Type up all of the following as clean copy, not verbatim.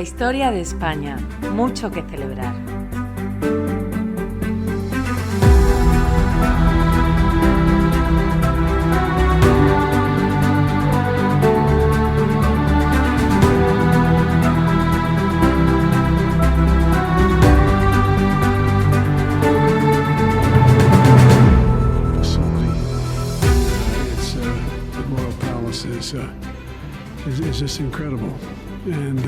historia de España, mucho que celebrar. Is just incredible, and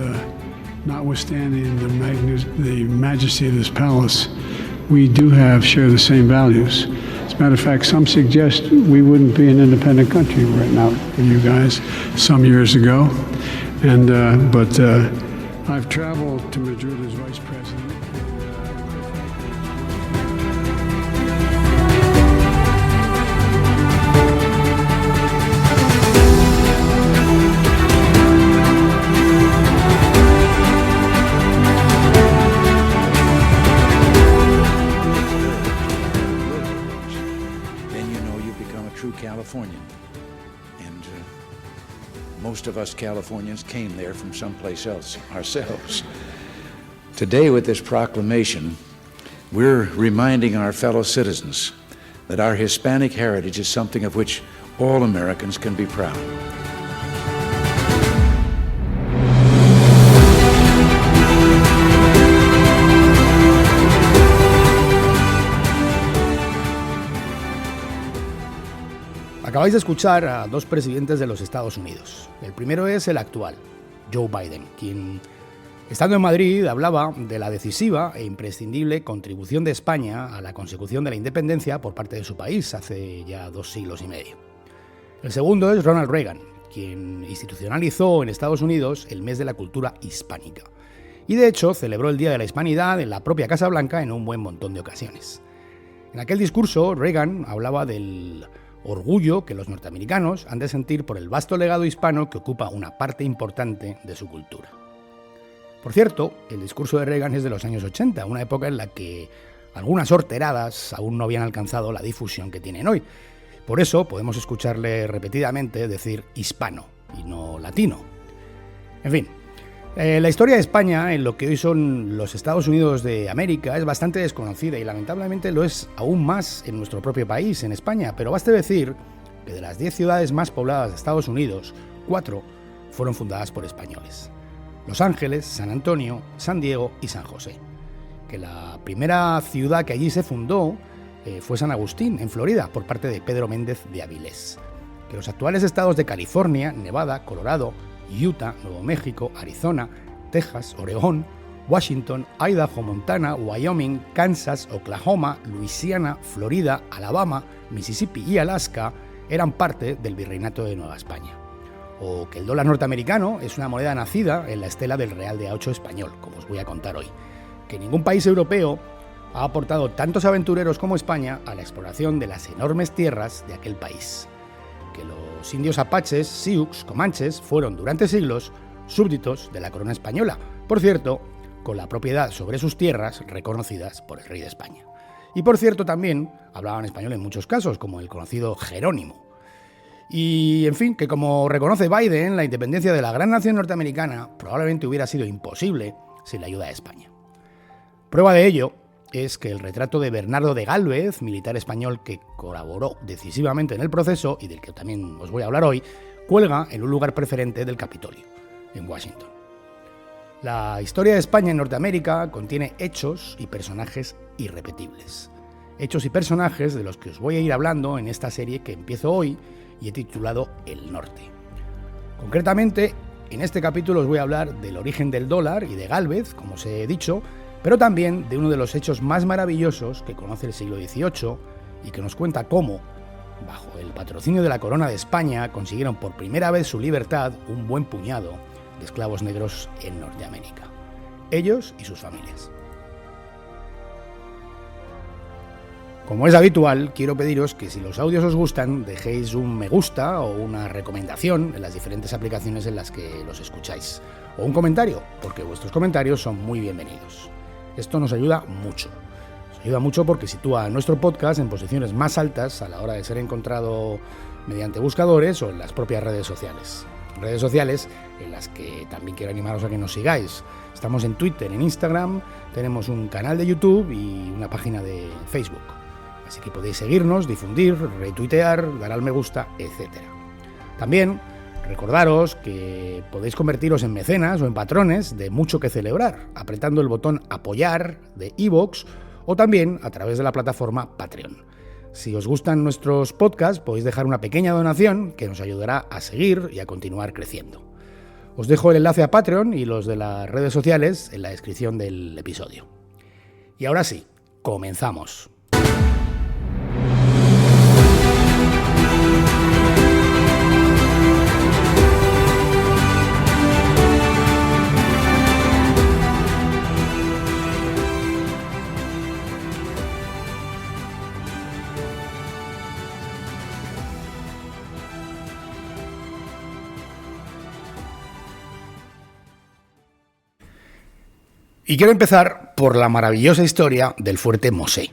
notwithstanding the majesty of this palace, we do share the same values. As a matter of fact, some suggest we wouldn't be an independent country right now for you guys some years ago, and but I've traveled to Madrid as vice president. Californian, and most of us Californians came there from someplace else ourselves. Today, with this proclamation, we're reminding our fellow citizens that our Hispanic heritage is something of which all Americans can be proud. Acabáis de escuchar a dos presidentes de los Estados Unidos. El primero es el actual, Joe Biden, quien, estando en Madrid, hablaba de la decisiva e imprescindible contribución de España a la consecución de la independencia por parte de su país hace ya 2 siglos y medio. El segundo es Ronald Reagan, quien institucionalizó en Estados Unidos el mes de la cultura hispánica. Y de hecho celebró el Día de la Hispanidad en la propia Casa Blanca en un buen montón de ocasiones. En aquel discurso, Reagan hablaba del orgullo que los norteamericanos han de sentir por el vasto legado hispano que ocupa una parte importante de su cultura. Por cierto, el discurso de Reagan es de los años 80, una época en la que algunas horteradas aún no habían alcanzado la difusión que tienen hoy. Por eso podemos escucharle repetidamente decir hispano y no latino. En fin, la historia de España en lo que hoy son los Estados Unidos de América es bastante desconocida y lamentablemente lo es aún más en nuestro propio país, en España, pero baste decir que de las 10 ciudades más pobladas de Estados Unidos, 4 fueron fundadas por españoles: Los Ángeles, San Antonio, San Diego y San José. Que la primera ciudad que allí se fundó fue San Agustín, en Florida, por parte de Pedro Méndez de Avilés. Que los actuales estados de California, Nevada, Colorado, Utah, Nuevo México, Arizona, Texas, Oregón, Washington, Idaho, Montana, Wyoming, Kansas, Oklahoma, Luisiana, Florida, Alabama, Mississippi y Alaska eran parte del Virreinato de Nueva España. O que el dólar norteamericano es una moneda nacida en la estela del Real de A8 español, como os voy a contar hoy. Que ningún país europeo ha aportado tantos aventureros como España a la exploración de las enormes tierras de aquel país. Que los indios apaches, sioux, comanches, fueron durante siglos súbditos de la corona española, por cierto, con la propiedad sobre sus tierras reconocidas por el rey de España. Y por cierto también hablaban español en muchos casos, como el conocido Jerónimo. Y en fin, que como reconoce Biden, la independencia de la gran nación norteamericana probablemente hubiera sido imposible sin la ayuda de España. Prueba de ello es que el retrato de Bernardo de Gálvez, militar español que colaboró decisivamente en el proceso y del que también os voy a hablar hoy, cuelga en un lugar preferente del Capitolio, en Washington. La historia de España en Norteamérica contiene hechos y personajes irrepetibles. Hechos y personajes de los que os voy a ir hablando en esta serie que empiezo hoy y he titulado El Norte. Concretamente, en este capítulo os voy a hablar del origen del dólar y de Gálvez, como os he dicho, pero también de uno de los hechos más maravillosos que conoce el siglo XVIII y que nos cuenta cómo, bajo el patrocinio de la Corona de España, consiguieron por primera vez su libertad un buen puñado de esclavos negros en Norteamérica, ellos y sus familias. Como es habitual, quiero pediros que si los audios os gustan, dejéis un me gusta o una recomendación en las diferentes aplicaciones en las que los escucháis, o un comentario, porque vuestros comentarios son muy bienvenidos. Esto nos ayuda mucho. Nos ayuda mucho porque sitúa nuestro podcast en posiciones más altas a la hora de ser encontrado mediante buscadores o en las propias redes sociales. redes sociales en las que también quiero animaros a que nos sigáis. Estamos en Twitter, en Instagram, tenemos un canal de YouTube y una página de Facebook. Así que podéis seguirnos, difundir, retuitear, dar al me gusta, etc. También recordaros que podéis convertiros en mecenas o en patrones de Mucho que Celebrar, apretando el botón apoyar de iVoox o también a través de la plataforma Patreon. Si os gustan nuestros podcasts, podéis dejar una pequeña donación que nos ayudará a seguir y a continuar creciendo. Os dejo el enlace a Patreon y los de las redes sociales en la descripción del episodio. Y ahora sí, comenzamos. Y quiero empezar por la maravillosa historia del fuerte Mosé.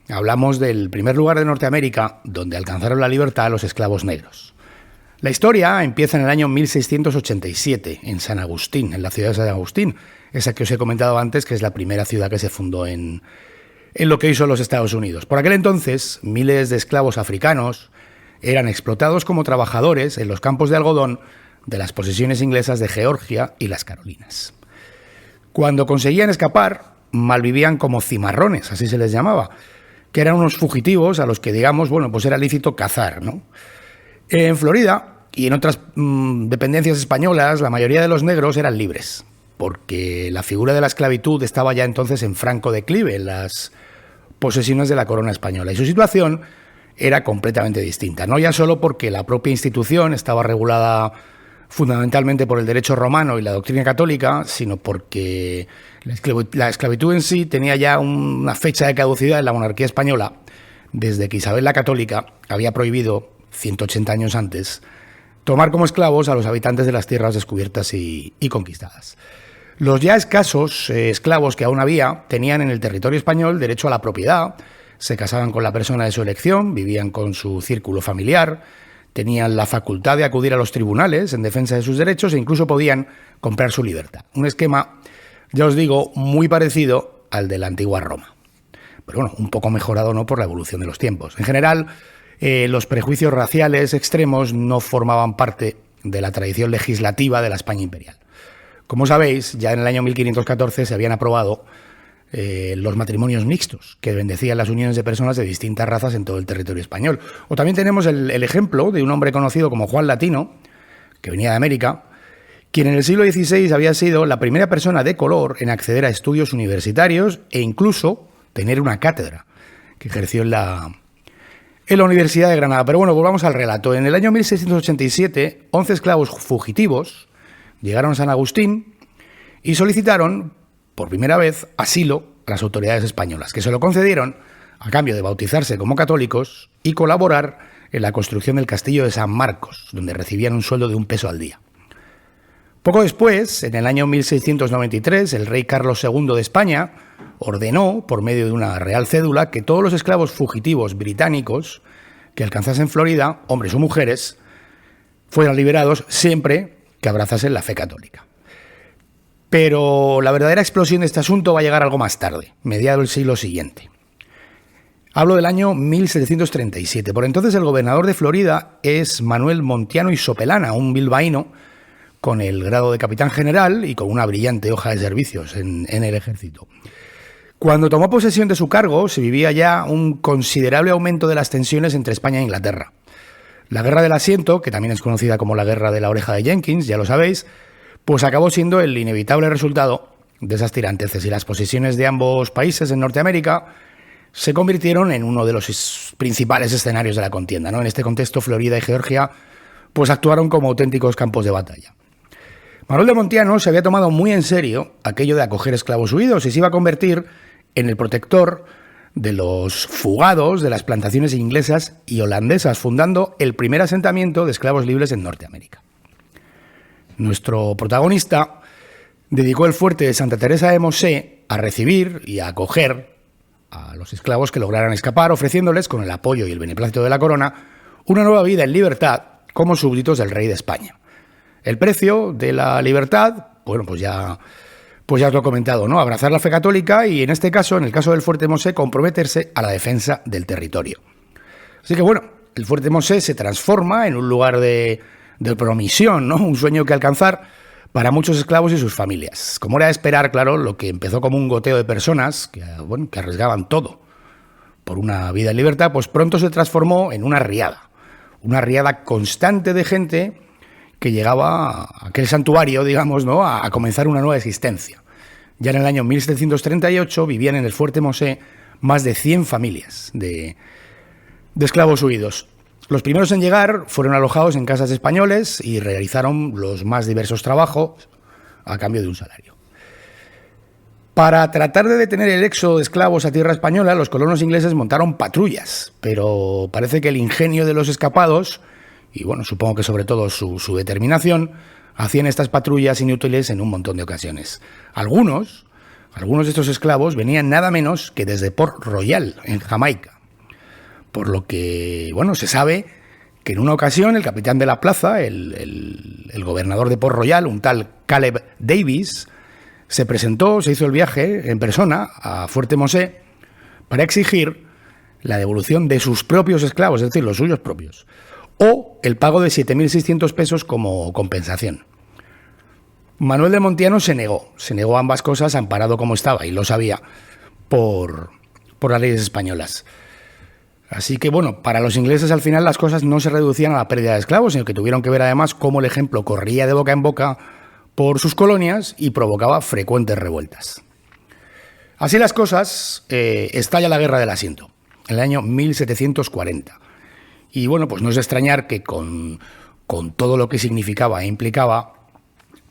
Hablamos del primer lugar de Norteamérica donde alcanzaron la libertad los esclavos negros. La historia empieza en el año 1687, en San Agustín, en la ciudad de San Agustín, esa que os he comentado antes, que es la primera ciudad que se fundó en lo que hoy son los Estados Unidos. Por aquel entonces, miles de esclavos africanos eran explotados como trabajadores en los campos de algodón de las posesiones inglesas de Georgia y las Carolinas. Cuando conseguían escapar, malvivían como cimarrones, así se les llamaba, que eran unos fugitivos a los que, digamos, pues era lícito cazar, ¿no? En Florida y en otras dependencias españolas, la mayoría de los negros eran libres, porque la figura de la esclavitud estaba ya entonces en franco declive en las posesiones de la corona española, y su situación era completamente distinta, no ya solo porque la propia institución estaba regulada fundamentalmente por el derecho romano y la doctrina católica, sino porque la esclavitud en sí tenía ya una fecha de caducidad en la monarquía española, desde que Isabel la Católica había prohibido, 180 años antes, tomar como esclavos a los habitantes de las tierras descubiertas y conquistadas. Los ya escasos esclavos que aún había tenían en el territorio español derecho a la propiedad, se casaban con la persona de su elección, vivían con su círculo familiar, tenían la facultad de acudir a los tribunales en defensa de sus derechos e incluso podían comprar su libertad. Un esquema, ya os digo, muy parecido al de la antigua Roma. Pero bueno, un poco mejorado, ¿no?, por la evolución de los tiempos. En general, los prejuicios raciales extremos no formaban parte de la tradición legislativa de la España imperial. Como sabéis, ya en el año 1514 se habían aprobado los matrimonios mixtos, que bendecían las uniones de personas de distintas razas en todo el territorio español. O también tenemos el ejemplo de un hombre conocido como Juan Latino, que venía de América, quien en el siglo XVI había sido la primera persona de color en acceder a estudios universitarios e incluso tener una cátedra que ejerció en la Universidad de Granada. Pero bueno, volvamos al relato. En el año 1687, 11 esclavos fugitivos llegaron a San Agustín y solicitaron por primera vez asilo a las autoridades españolas, que se lo concedieron a cambio de bautizarse como católicos y colaborar en la construcción del castillo de San Marcos, donde recibían un sueldo de $1 al día. Poco después, en el año 1693, el rey Carlos II de España ordenó, por medio de una real cédula, que todos los esclavos fugitivos británicos que alcanzasen Florida, hombres o mujeres, fueran liberados siempre que abrazasen la fe católica. Pero la verdadera explosión de este asunto va a llegar algo más tarde, mediado el siglo siguiente. Hablo del año 1737. Por entonces el gobernador de Florida es Manuel Montiano y Sopelana, un bilbaíno con el grado de capitán general y con una brillante hoja de servicios en el ejército. Cuando tomó posesión de su cargo, se vivía ya un considerable aumento de las tensiones entre España e Inglaterra. La Guerra del Asiento, que también es conocida como la Guerra de la Oreja de Jenkins, ya lo sabéis, pues acabó siendo el inevitable resultado de esas tiranteces, y las posiciones de ambos países en Norteamérica se convirtieron en uno de los principales escenarios de la contienda, ¿no? En este contexto, Florida y Georgia pues actuaron como auténticos campos de batalla. Manuel de Montiano se había tomado muy en serio aquello de acoger esclavos huidos y se iba a convertir en el protector de los fugados de las plantaciones inglesas y holandesas, fundando el primer asentamiento de esclavos libres en Norteamérica. Nuestro protagonista dedicó el fuerte de Santa Teresa de Mosé a recibir y a acoger a los esclavos que lograran escapar, ofreciéndoles, con el apoyo y el beneplácito de la corona, una nueva vida en libertad como súbditos del rey de España. El precio de la libertad, bueno, pues ya os lo he comentado, ¿no? Abrazar la fe católica y, en este caso, en el caso del Fuerte Mosé, comprometerse a la defensa del territorio. Así que, bueno, el Fuerte Mosé se transforma en un lugar de promisión, ¿no? Un sueño que alcanzar para muchos esclavos y sus familias. Como era de esperar, claro, lo que empezó como un goteo de personas que arriesgaban todo por una vida en libertad, pues pronto se transformó en una riada constante de gente que llegaba a aquel santuario, digamos, ¿no?, a comenzar una nueva existencia. Ya en el año 1738 vivían en el Fuerte Mosé más de 100 familias de esclavos huidos. Los primeros en llegar fueron alojados en casas españoles y realizaron los más diversos trabajos a cambio de un salario. Para tratar de detener el éxodo de esclavos a tierra española, los colonos ingleses montaron patrullas, pero parece que el ingenio de los escapados, y bueno, supongo que sobre todo su determinación, hacían estas patrullas inútiles en un montón de ocasiones. Algunos de estos esclavos venían nada menos que desde Port Royal, en Jamaica. Por lo que, bueno, se sabe que en una ocasión el capitán de la plaza, el gobernador de Port Royal, un tal Caleb Davis, se hizo el viaje en persona a Fuerte Mosé para exigir la devolución de sus propios esclavos, es decir, los suyos propios, o el pago de 7.600 pesos como compensación. Manuel de Montiano se negó a ambas cosas, amparado como estaba, y lo sabía, por las leyes españolas. Así que, bueno, para los ingleses al final las cosas no se reducían a la pérdida de esclavos, sino que tuvieron que ver además cómo el ejemplo corría de boca en boca por sus colonias y provocaba frecuentes revueltas. Así las cosas, estalla la Guerra del Asiento, en el año 1740. Y bueno, pues no es de extrañar que con todo lo que significaba e implicaba,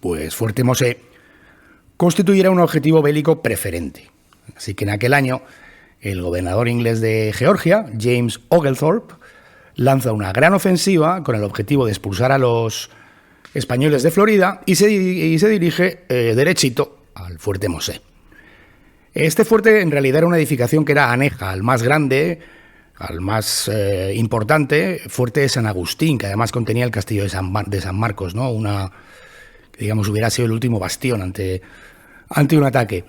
pues Fuerte Mosé constituyera un objetivo bélico preferente. Así que en aquel año el gobernador inglés de Georgia, James Oglethorpe, lanza una gran ofensiva con el objetivo de expulsar a los españoles de Florida y se dirige derechito al Fuerte Mosé. Este fuerte en realidad era una edificación que era aneja al más grande, al más importante, Fuerte de San Agustín, que además contenía el castillo de San Marcos, ¿no? Que digamos hubiera sido el último bastión ante un ataque.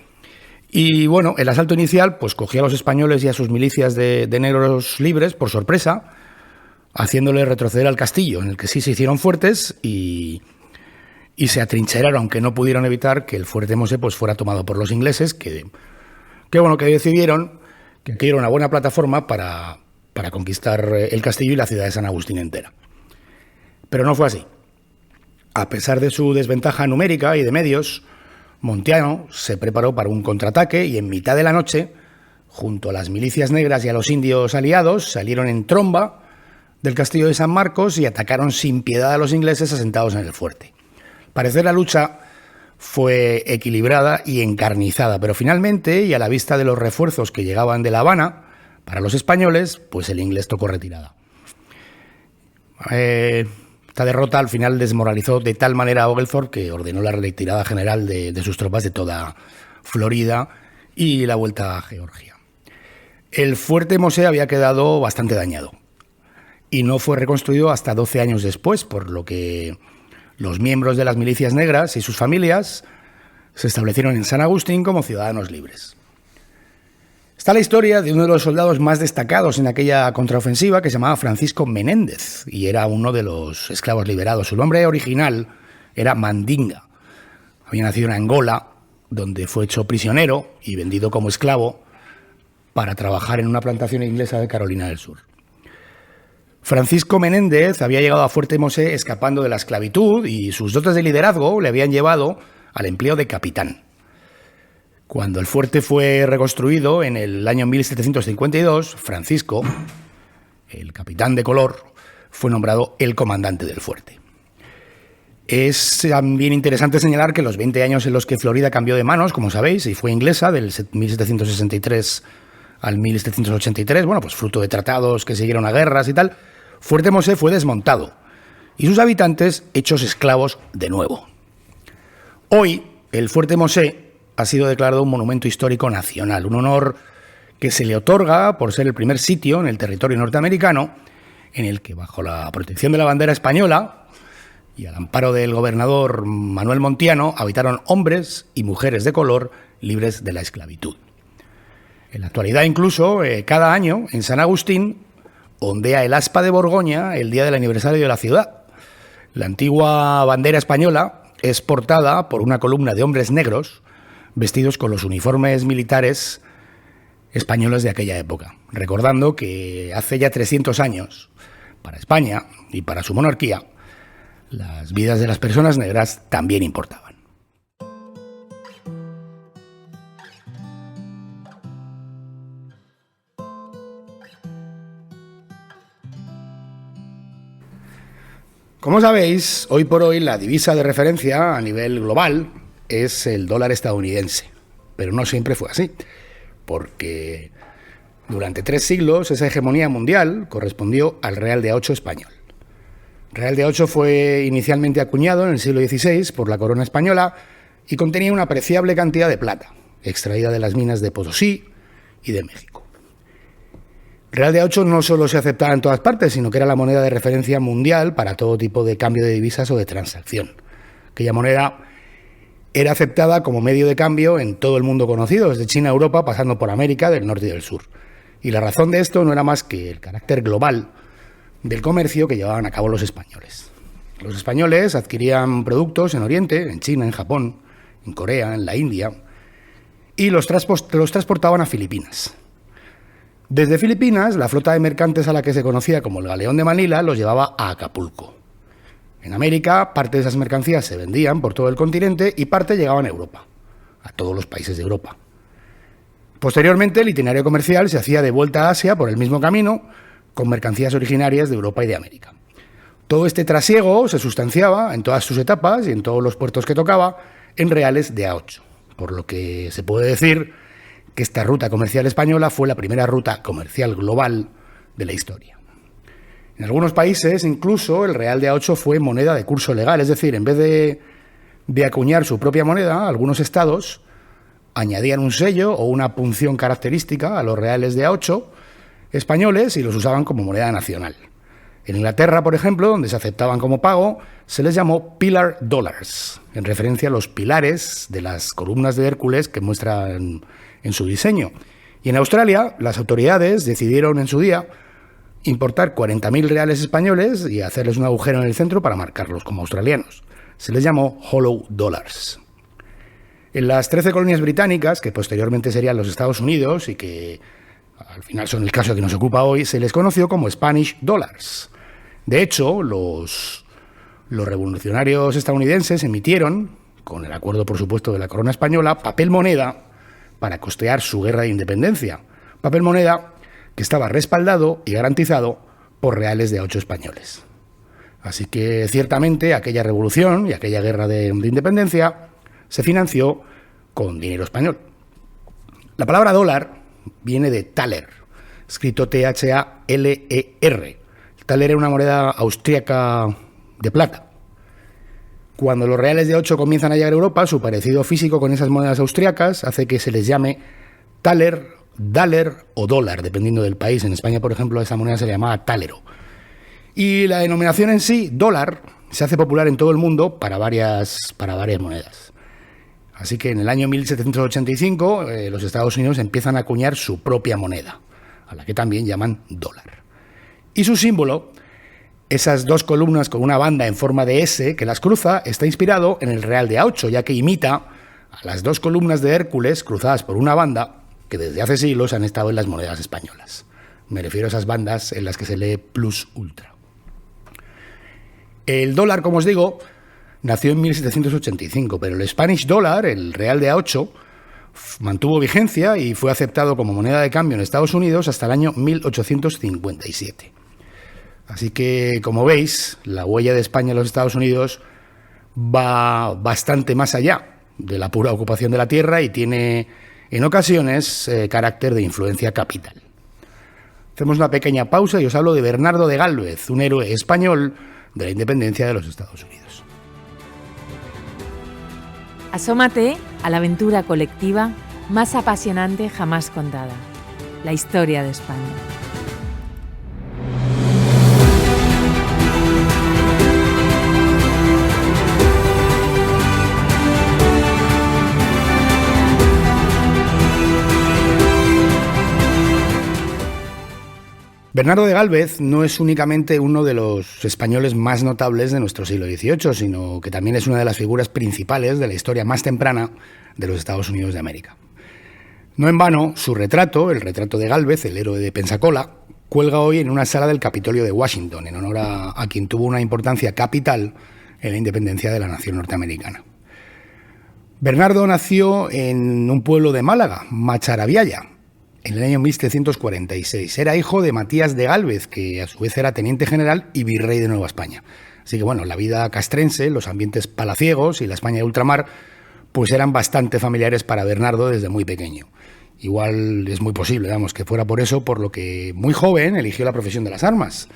Y bueno, el asalto inicial pues cogió a los españoles y a sus milicias de negros libres por sorpresa, haciéndoles retroceder al castillo, en el que sí se hicieron fuertes y se atrincheraron, aunque no pudieron evitar que el Fuerte Mosé pues fuera tomado por los ingleses, que decidieron que aquello era una buena plataforma para conquistar el castillo y la ciudad de San Agustín entera. Pero no fue así. A pesar de su desventaja numérica y de medios, Montiano se preparó para un contraataque y en mitad de la noche, junto a las milicias negras y a los indios aliados, salieron en tromba del castillo de San Marcos y atacaron sin piedad a los ingleses asentados en el fuerte. Al parecer la lucha fue equilibrada y encarnizada, pero finalmente, y a la vista de los refuerzos que llegaban de La Habana para los españoles, pues el inglés tocó retirada. Esta derrota al final desmoralizó de tal manera a Oglethorpe que ordenó la retirada general de sus tropas de toda Florida y la vuelta a Georgia. El Fuerte Mosé había quedado bastante dañado y no fue reconstruido hasta 12 años después, por lo que los miembros de las milicias negras y sus familias se establecieron en San Agustín como ciudadanos libres. Está la historia de uno de los soldados más destacados en aquella contraofensiva, que se llamaba Francisco Menéndez, y era uno de los esclavos liberados. Su nombre original era Mandinga. Había nacido en Angola, donde fue hecho prisionero y vendido como esclavo para trabajar en una plantación inglesa de Carolina del Sur. Francisco Menéndez había llegado a Fuerte Mosé escapando de la esclavitud y sus dotes de liderazgo le habían llevado al empleo de capitán. Cuando el fuerte fue reconstruido en el año 1752, Francisco, el capitán de color, fue nombrado el comandante del fuerte. Es también interesante señalar que los 20 años en los que Florida cambió de manos, como sabéis, y fue inglesa, del 1763 al 1783, bueno, pues fruto de tratados que siguieron a guerras y tal, Fuerte Mosé fue desmontado y sus habitantes hechos esclavos de nuevo. Hoy, el Fuerte Mosé ha sido declarado un monumento histórico nacional, un honor que se le otorga por ser el primer sitio en el territorio norteamericano en el que, bajo la protección de la bandera española y al amparo del gobernador Manuel Montiano habitaron hombres y mujeres de color libres de la esclavitud. En la actualidad incluso, cada año en San Agustín ondea el aspa de Borgoña el día del aniversario de la ciudad. La antigua bandera española es portada por una columna de hombres negros vestidos con los uniformes militares españoles de aquella época, recordando que hace ya 300 años, para España y para su monarquía, las vidas de las personas negras también importaban. Como sabéis, hoy por hoy la divisa de referencia a nivel global es el dólar estadounidense, pero no siempre fue así, porque durante 3 siglos esa hegemonía mundial correspondió al real de A8 español. El real de A8 fue inicialmente acuñado en el siglo XVI por la corona española y contenía una apreciable cantidad de plata, extraída de las minas de Potosí y de México. El real de A8 no solo se aceptaba en todas partes, sino que era la moneda de referencia mundial para todo tipo de cambio de divisas o de transacción. Aquella moneda era aceptada como medio de cambio en todo el mundo conocido, desde China a Europa, pasando por América del Norte y del Sur. Y la razón de esto no era más que el carácter global del comercio que llevaban a cabo los españoles. Los españoles adquirían productos en Oriente, en China, en Japón, en Corea, en la India, y los transportaban a Filipinas. Desde Filipinas, la flota de mercantes a la que se conocía como el Galeón de Manila los llevaba a Acapulco. En América, parte de esas mercancías se vendían por todo el continente y parte llegaban a Europa, a todos los países de Europa. Posteriormente, el itinerario comercial se hacía de vuelta a Asia por el mismo camino, con mercancías originarias de Europa y de América. Todo este trasiego se sustanciaba en todas sus etapas y en todos los puertos que tocaba en reales de A8, por lo que se puede decir que esta ruta comercial española fue la primera ruta comercial global de la historia. En algunos países, incluso, el real de A8 fue moneda de curso legal, es decir, en vez de acuñar su propia moneda, algunos estados añadían un sello o una punción característica a los reales de A8 españoles y los usaban como moneda nacional. En Inglaterra, por ejemplo, donde se aceptaban como pago, se les llamó Pillar Dollars, en referencia a los pilares de las columnas de Hércules que muestran en su diseño. Y en Australia, las autoridades decidieron en su día importar 40.000 reales españoles y hacerles un agujero en el centro para marcarlos como australianos. Se les llamó Hollow Dollars. En las 13 colonias británicas, que posteriormente serían los Estados Unidos y que al final son el caso que nos ocupa hoy, se les conoció como Spanish Dollars. De hecho, los revolucionarios estadounidenses emitieron, con el acuerdo por supuesto de la corona española, papel moneda para costear su guerra de independencia. Papel moneda que estaba respaldado y garantizado por reales de A8 españoles. Así que ciertamente aquella revolución y aquella guerra de independencia se financió con dinero español. La palabra dólar viene de Thaler, escrito T-H-A-L-E-R. El Thaler era una moneda austríaca de plata. Cuando los reales de A8 comienzan a llegar a Europa, su parecido físico con esas monedas austríacas hace que se les llame Thaler, Daler o dólar, dependiendo del país. En España, por ejemplo, esa moneda se le llamaba talero. Y la denominación en sí, dólar, se hace popular en todo el mundo para varias monedas. Así que en el año 1785 los Estados Unidos empiezan a acuñar su propia moneda, a la que también llaman dólar. Y su símbolo, esas dos columnas con una banda en forma de S que las cruza, está inspirado en el real de A8, ya que imita a las dos columnas de Hércules cruzadas por una banda que desde hace siglos han estado en las monedas españolas. Me refiero a esas bandas en las que se lee plus ultra. El dólar, como os digo, nació en 1785, pero el Spanish Dollar, el real de A8, mantuvo vigencia y fue aceptado como moneda de cambio en Estados Unidos hasta el año 1857. Así que, como veis, la huella de España en los Estados Unidos va bastante más allá de la pura ocupación de la tierra y tiene, en ocasiones, carácter de influencia capital. Hacemos una pequeña pausa y os hablo de Bernardo de Gálvez, un héroe español de la independencia de los Estados Unidos. Asómate a la aventura colectiva más apasionante jamás contada, la historia de España. Bernardo de Gálvez no es únicamente uno de los españoles más notables de nuestro siglo XVIII, sino que también es una de las figuras principales de la historia más temprana de los Estados Unidos de América. No en vano, su retrato, el retrato de Gálvez, el héroe de Pensacola, cuelga hoy en una sala del Capitolio de Washington, en honor a quien tuvo una importancia capital en la independencia de la nación norteamericana. Bernardo nació en un pueblo de Málaga, Macharabiaya, en el año 1746. Era hijo de Matías de Gálvez, que a su vez era teniente general y virrey de Nueva España. Así que bueno, la vida castrense, los ambientes palaciegos y la España de ultramar, pues eran bastante familiares para Bernardo desde muy pequeño. Igual es muy posible, que fuera por eso, por lo que muy joven eligió la profesión de las armas.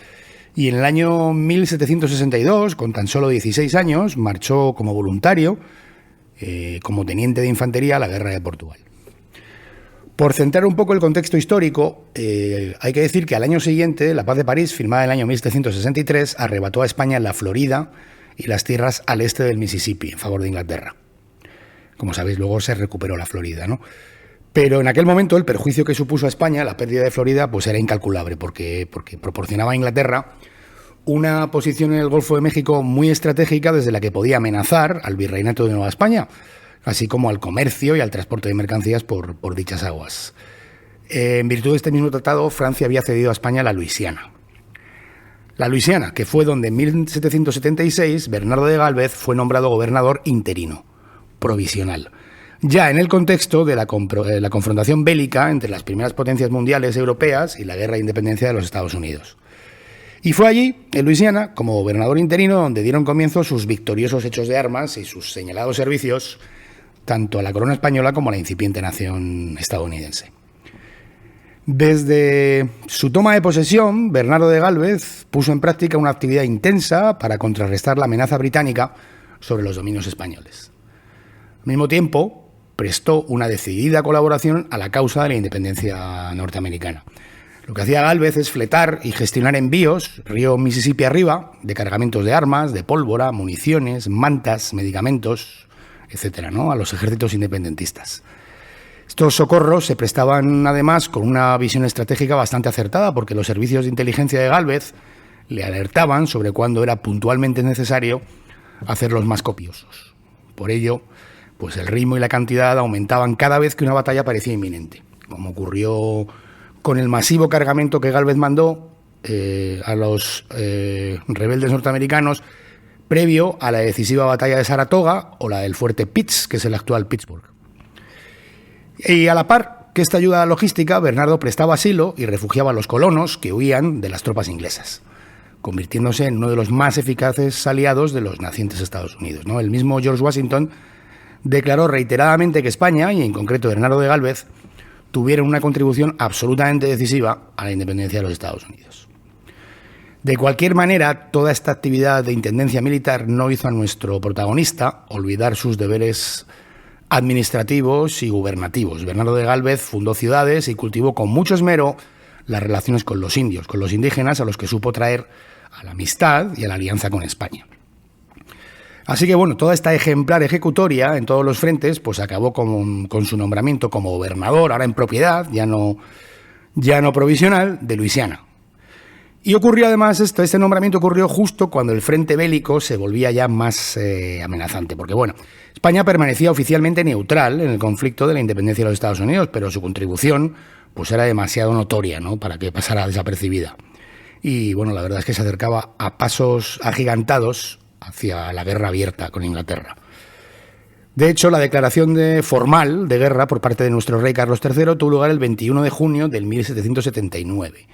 Y en el año 1762, con tan solo 16 años, marchó como voluntario, como teniente de infantería a la Guerra de Portugal. Por centrar un poco el contexto histórico, hay que decir que al año siguiente, la Paz de París, firmada en el año 1763, arrebató a España la Florida y las tierras al este del Mississippi, en favor de Inglaterra. Como sabéis, luego se recuperó la Florida, ¿no? Pero en aquel momento el perjuicio que supuso a España la pérdida de Florida pues era incalculable, porque proporcionaba a Inglaterra una posición en el Golfo de México muy estratégica desde la que podía amenazar al virreinato de Nueva España, así como al comercio y al transporte de mercancías por dichas aguas. En virtud de este mismo tratado, Francia había cedido a España la Luisiana. La Luisiana, que fue donde en 1776 Bernardo de Gálvez fue nombrado gobernador interino, provisional, ya en el contexto de la confrontación bélica entre las primeras potencias mundiales europeas y la guerra de independencia de los Estados Unidos. Y fue allí, en Luisiana, como gobernador interino, donde dieron comienzo sus victoriosos hechos de armas y sus señalados servicios tanto a la corona española como a la incipiente nación estadounidense. Desde su toma de posesión, Bernardo de Gálvez puso en práctica una actividad intensa para contrarrestar la amenaza británica sobre los dominios españoles. Al mismo tiempo, prestó una decidida colaboración a la causa de la independencia norteamericana. Lo que hacía Gálvez es fletar y gestionar envíos, río Mississippi arriba, de cargamentos de armas, de pólvora, municiones, mantas, medicamentos, etcétera, ¿no?, a los ejércitos independentistas. Estos socorros se prestaban además con una visión estratégica bastante acertada, porque los servicios de inteligencia de Gálvez le alertaban sobre cuándo era puntualmente necesario hacerlos más copiosos. Por ello, pues el ritmo y la cantidad aumentaban cada vez que una batalla parecía inminente, como ocurrió con el masivo cargamento que Gálvez mandó a los rebeldes norteamericanos previo a la decisiva batalla de Saratoga o la del fuerte Pitts, que es el actual Pittsburgh. Y a la par que esta ayuda logística, Bernardo prestaba asilo y refugiaba a los colonos que huían de las tropas inglesas, convirtiéndose en uno de los más eficaces aliados de los nacientes Estados Unidos, ¿no? El mismo George Washington declaró reiteradamente que España, y en concreto Bernardo de Gálvez, tuvieron una contribución absolutamente decisiva a la independencia de los Estados Unidos. De cualquier manera, toda esta actividad de intendencia militar no hizo a nuestro protagonista olvidar sus deberes administrativos y gubernativos. Bernardo de Gálvez fundó ciudades y cultivó con mucho esmero las relaciones con los indios, con los indígenas, a los que supo traer a la amistad y a la alianza con España. Así que bueno, toda esta ejemplar ejecutoria en todos los frentes pues acabó con su nombramiento como gobernador, ahora en propiedad, ya no provisional, de Luisiana. Y ocurrió además este nombramiento ocurrió justo cuando el frente bélico se volvía ya más amenazante, porque bueno, España permanecía oficialmente neutral en el conflicto de la independencia de los Estados Unidos, pero su contribución pues era demasiado notoria, ¿no?, para que pasara desapercibida. Y bueno, la verdad es que se acercaba a pasos agigantados hacia la guerra abierta con Inglaterra. De hecho, la declaración formal de guerra por parte de nuestro rey Carlos III tuvo lugar el 21 de junio del 1779,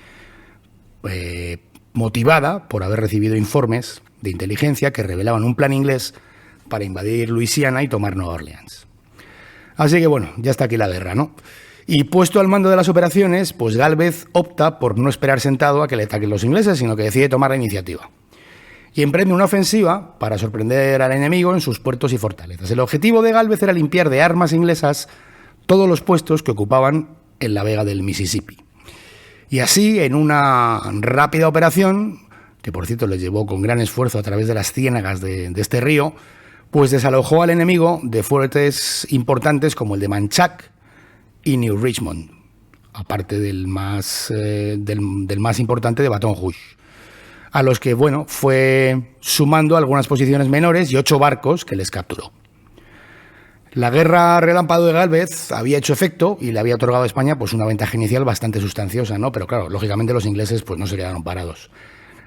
motivada por haber recibido informes de inteligencia que revelaban un plan inglés para invadir Luisiana y tomar Nueva Orleans. Así que bueno, ya está aquí la guerra, ¿no? Y puesto al mando de las operaciones, pues Gálvez opta por no esperar sentado a que le ataquen los ingleses, sino que decide tomar la iniciativa. Y emprende una ofensiva para sorprender al enemigo en sus puertos y fortalezas. El objetivo de Gálvez era limpiar de armas inglesas todos los puestos que ocupaban en la vega del Mississippi. Y así, en una rápida operación, que por cierto les llevó con gran esfuerzo a través de las ciénagas de este río, pues desalojó al enemigo de fuertes importantes como el de Manchac y New Richmond, aparte del más importante de Baton Rouge, a los que, bueno, fue sumando algunas posiciones menores y 8 barcos que les capturó. La guerra relámpago de Gálvez había hecho efecto y le había otorgado a España pues una ventaja inicial bastante sustanciosa, ¿no? Pero claro, lógicamente los ingleses pues no se quedaron parados.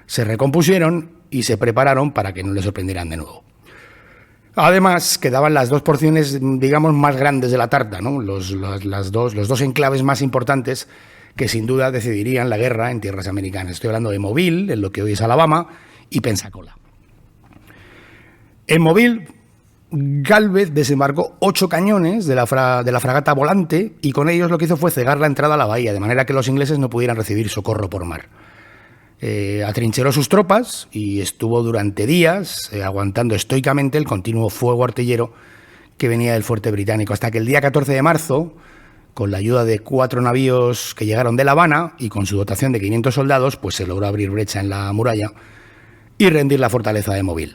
Se recompusieron y se prepararon para que no les sorprendieran de nuevo. Además, quedaban las 2 porciones, digamos, más grandes de la tarta, ¿no? Los dos enclaves más importantes que sin duda decidirían la guerra en tierras americanas. Estoy hablando de Mobile, en lo que hoy es Alabama, y Pensacola. En Mobile, Gálvez desembarcó 8 cañones de la fragata Volante y con ellos lo que hizo fue cegar la entrada a la bahía, de manera que los ingleses no pudieran recibir socorro por mar. Atrincheró sus tropas y estuvo durante días aguantando estoicamente el continuo fuego artillero que venía del fuerte británico, hasta que el día 14 de marzo, con la ayuda de 4 navíos que llegaron de La Habana y con su dotación de 500 soldados, pues se logró abrir brecha en la muralla y rendir la fortaleza de Mobile.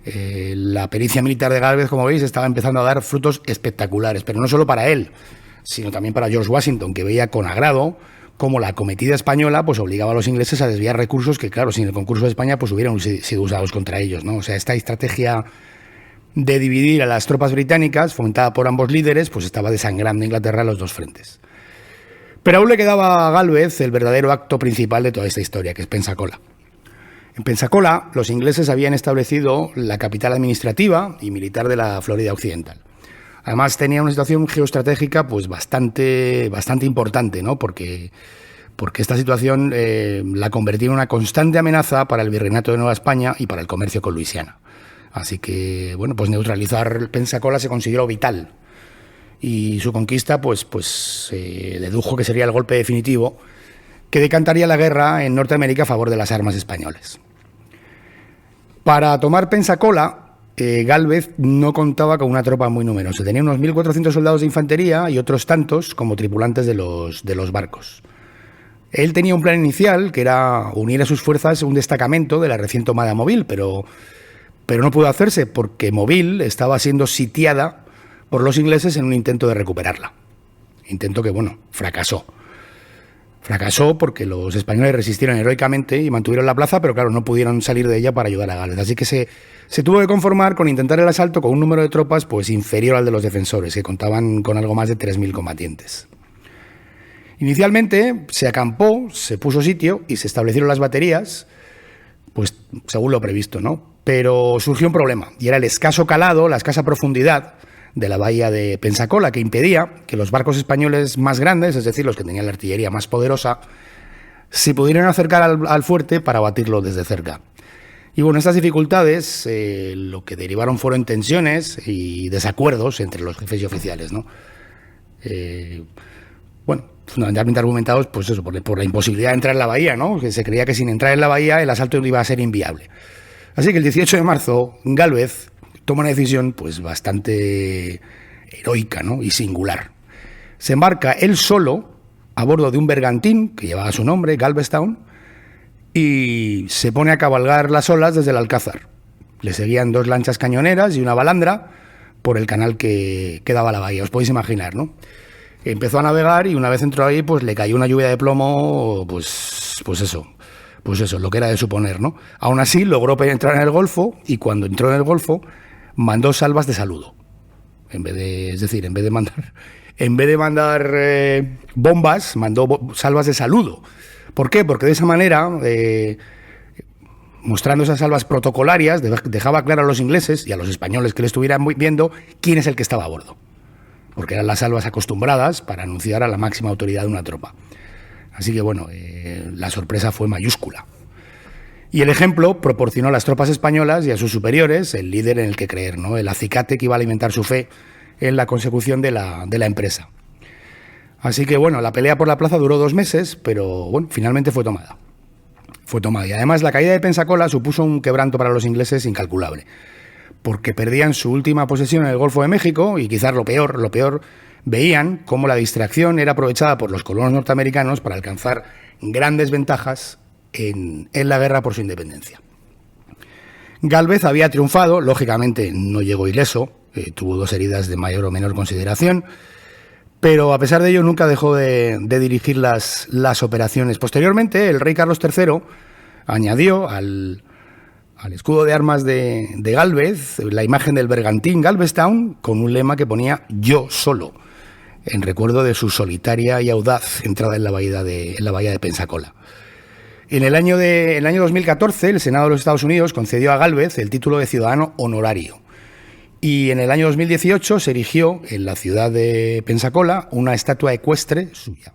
La pericia militar de Gálvez, como veis, estaba empezando a dar frutos espectaculares, pero no solo para él, sino también para George Washington, que veía con agrado cómo la acometida española pues obligaba a los ingleses a desviar recursos que, claro, sin el concurso de España pues hubieran sido usados contra ellos, ¿no? O sea, esta estrategia de dividir a las tropas británicas, fomentada por ambos líderes, pues estaba desangrando a Inglaterra a los dos frentes. Pero aún le quedaba a Gálvez el verdadero acto principal de toda esta historia, que es Pensacola. En Pensacola, los ingleses habían establecido la capital administrativa y militar de la Florida Occidental. Además, tenía una situación geoestratégica pues bastante importante, ¿no? Porque esta situación la convertía en una constante amenaza para el virreinato de Nueva España y para el comercio con Luisiana. Así que, bueno, pues neutralizar Pensacola se consideró vital. Y su conquista, pues dedujo que sería el golpe definitivo que decantaría la guerra en Norteamérica a favor de las armas españolas. Para tomar Pensacola, Gálvez no contaba con una tropa muy numerosa. Tenía unos 1.400 soldados de infantería y otros tantos como tripulantes de los barcos. Él tenía un plan inicial, que era unir a sus fuerzas un destacamento de la recién tomada Mobile, pero no pudo hacerse porque Mobile estaba siendo sitiada por los ingleses en un intento de recuperarla. Intento que, bueno, fracasó. Fracasó porque los españoles resistieron heroicamente y mantuvieron la plaza, pero claro, no pudieron salir de ella para ayudar a Gálvez. Así que se tuvo que conformar con intentar el asalto con un número de tropas pues inferior al de los defensores, que contaban con algo más de 3.000 combatientes. Inicialmente se acampó, se puso sitio y se establecieron las baterías, pues según lo previsto, ¿no? Pero surgió un problema, y era el escaso calado, la escasa profundidad de la bahía de Pensacola, que impedía que los barcos españoles más grandes, es decir, los que tenían la artillería más poderosa, se pudieran acercar al fuerte para batirlo desde cerca. Y bueno, estas dificultades lo que derivaron fueron tensiones y desacuerdos entre los jefes y oficiales, ¿no? Bueno, fundamentalmente argumentados pues eso, por la imposibilidad de entrar en la bahía, ¿no? Que se creía que sin entrar en la bahía el asalto iba a ser inviable. Así que el 18 de marzo, Gálvez toma una decisión pues bastante heroica, ¿no? Y singular. Se embarca él solo a bordo de un bergantín que llevaba su nombre, Galveston, y se pone a cabalgar las olas desde el Alcázar. Le seguían 2 lanchas cañoneras y una balandra por el canal que daba a la bahía. Os podéis imaginar, ¿no? Empezó a navegar y una vez entró ahí, pues le cayó una lluvia de plomo, pues eso, lo que era de suponer, ¿no? Aún así logró penetrar en el Golfo y cuando entró en el Golfo mandó salvas de saludo. En vez de mandar bombas, mandó salvas de saludo. ¿Por qué? Porque de esa manera, mostrando esas salvas protocolarias, dejaba claro a los ingleses y a los españoles que le estuvieran viendo quién es el que estaba a bordo. Porque eran las salvas acostumbradas para anunciar a la máxima autoridad de una tropa. Así que bueno, la sorpresa fue mayúscula. Y el ejemplo proporcionó a las tropas españolas y a sus superiores el líder en el que creer, ¿no? El acicate que iba a alimentar su fe en la consecución de la empresa. Así que bueno, la pelea por la plaza duró 2 meses, pero bueno, finalmente fue tomada. Y además la caída de Pensacola supuso un quebranto para los ingleses incalculable, porque perdían su última posesión en el Golfo de México y quizás lo peor, veían cómo la distracción era aprovechada por los colonos norteamericanos para alcanzar grandes ventajas en la guerra por su independencia. Gálvez había triunfado, lógicamente no llegó ileso, tuvo 2 heridas de mayor o menor consideración, pero a pesar de ello nunca dejó de dirigir las operaciones. Posteriormente, el rey Carlos III añadió al escudo de armas de Gálvez la imagen del bergantín Galvestown con un lema que ponía "Yo solo", en recuerdo de su solitaria y audaz entrada en la bahía de Pensacola. En el año 2014, el Senado de los Estados Unidos concedió a Gálvez el título de ciudadano honorario. Y en el año 2018 se erigió en la ciudad de Pensacola una estatua ecuestre suya.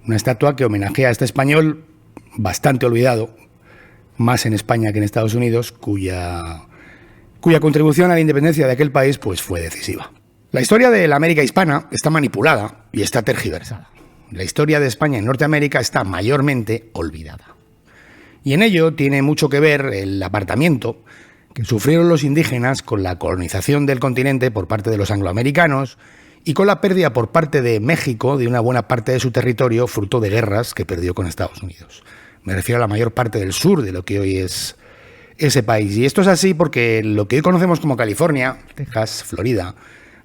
Una estatua que homenajea a este español bastante olvidado, más en España que en Estados Unidos, cuya contribución a la independencia de aquel país pues, fue decisiva. La historia de la América hispana está manipulada y está tergiversada. La historia de España en Norteamérica está mayormente olvidada. Y en ello tiene mucho que ver el apartamiento que sufrieron los indígenas con la colonización del continente por parte de los angloamericanos y con la pérdida por parte de México de una buena parte de su territorio fruto de guerras que perdió con Estados Unidos. Me refiero a la mayor parte del sur de lo que hoy es ese país. Y esto es así porque lo que hoy conocemos como California, Texas, Florida,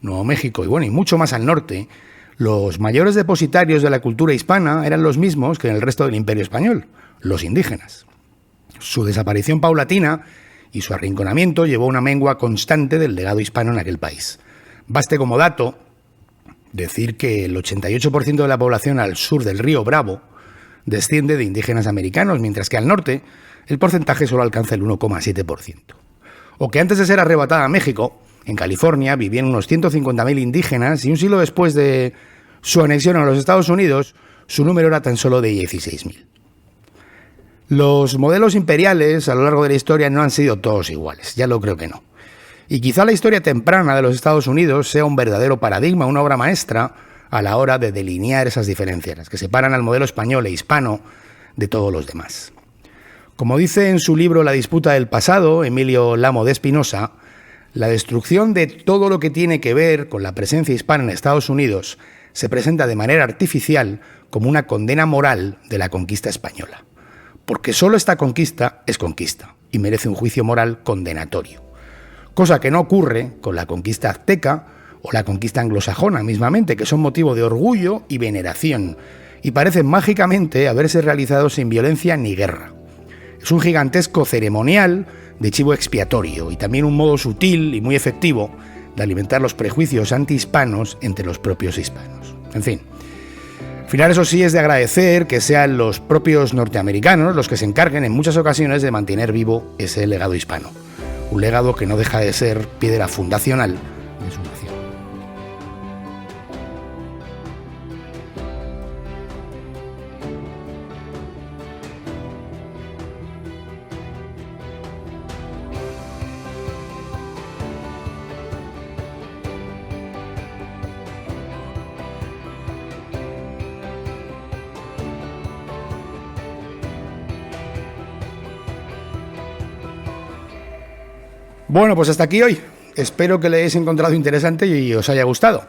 Nuevo México y mucho más al norte, los mayores depositarios de la cultura hispana eran los mismos que en el resto del Imperio Español, los indígenas. Su desaparición paulatina y su arrinconamiento llevó a una mengua constante del legado hispano en aquel país. Baste como dato decir que el 88% de la población al sur del río Bravo desciende de indígenas americanos, mientras que al norte el porcentaje solo alcanza el 1,7%. O que antes de ser arrebatada a México, en California vivían unos 150.000 indígenas y un siglo después de su anexión a los Estados Unidos, su número era tan solo de 16.000. Los modelos imperiales a lo largo de la historia no han sido todos iguales, ya lo creo que no. Y quizá la historia temprana de los Estados Unidos sea un verdadero paradigma, una obra maestra a la hora de delinear esas diferencias, las que separan al modelo español e hispano de todos los demás. Como dice en su libro La disputa del pasado, Emilio Lamo de Espinosa, la destrucción de todo lo que tiene que ver con la presencia hispana en Estados Unidos se presenta de manera artificial como una condena moral de la conquista española. Porque solo esta conquista es conquista y merece un juicio moral condenatorio. Cosa que no ocurre con la conquista azteca o la conquista anglosajona mismamente, que son motivo de orgullo y veneración y parecen mágicamente haberse realizado sin violencia ni guerra. Es un gigantesco ceremonial de chivo expiatorio y también un modo sutil y muy efectivo de alimentar los prejuicios antihispanos entre los propios hispanos. En fin, al final eso sí es de agradecer que sean los propios norteamericanos los que se encarguen en muchas ocasiones de mantener vivo ese legado hispano, un legado que no deja de ser piedra fundacional de su nación. Bueno, pues hasta aquí hoy. Espero que le hayáis encontrado interesante y os haya gustado.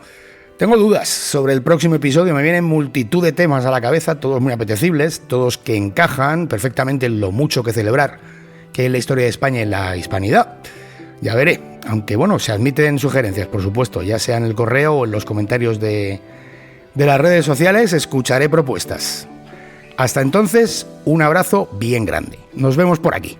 Tengo dudas sobre el próximo episodio, me vienen multitud de temas a la cabeza, todos muy apetecibles, todos que encajan perfectamente en lo mucho que celebrar que es la historia de España y la hispanidad. Ya veré, aunque se admiten sugerencias, por supuesto, ya sea en el correo o en los comentarios de las redes sociales, escucharé propuestas. Hasta entonces, un abrazo bien grande. Nos vemos por aquí.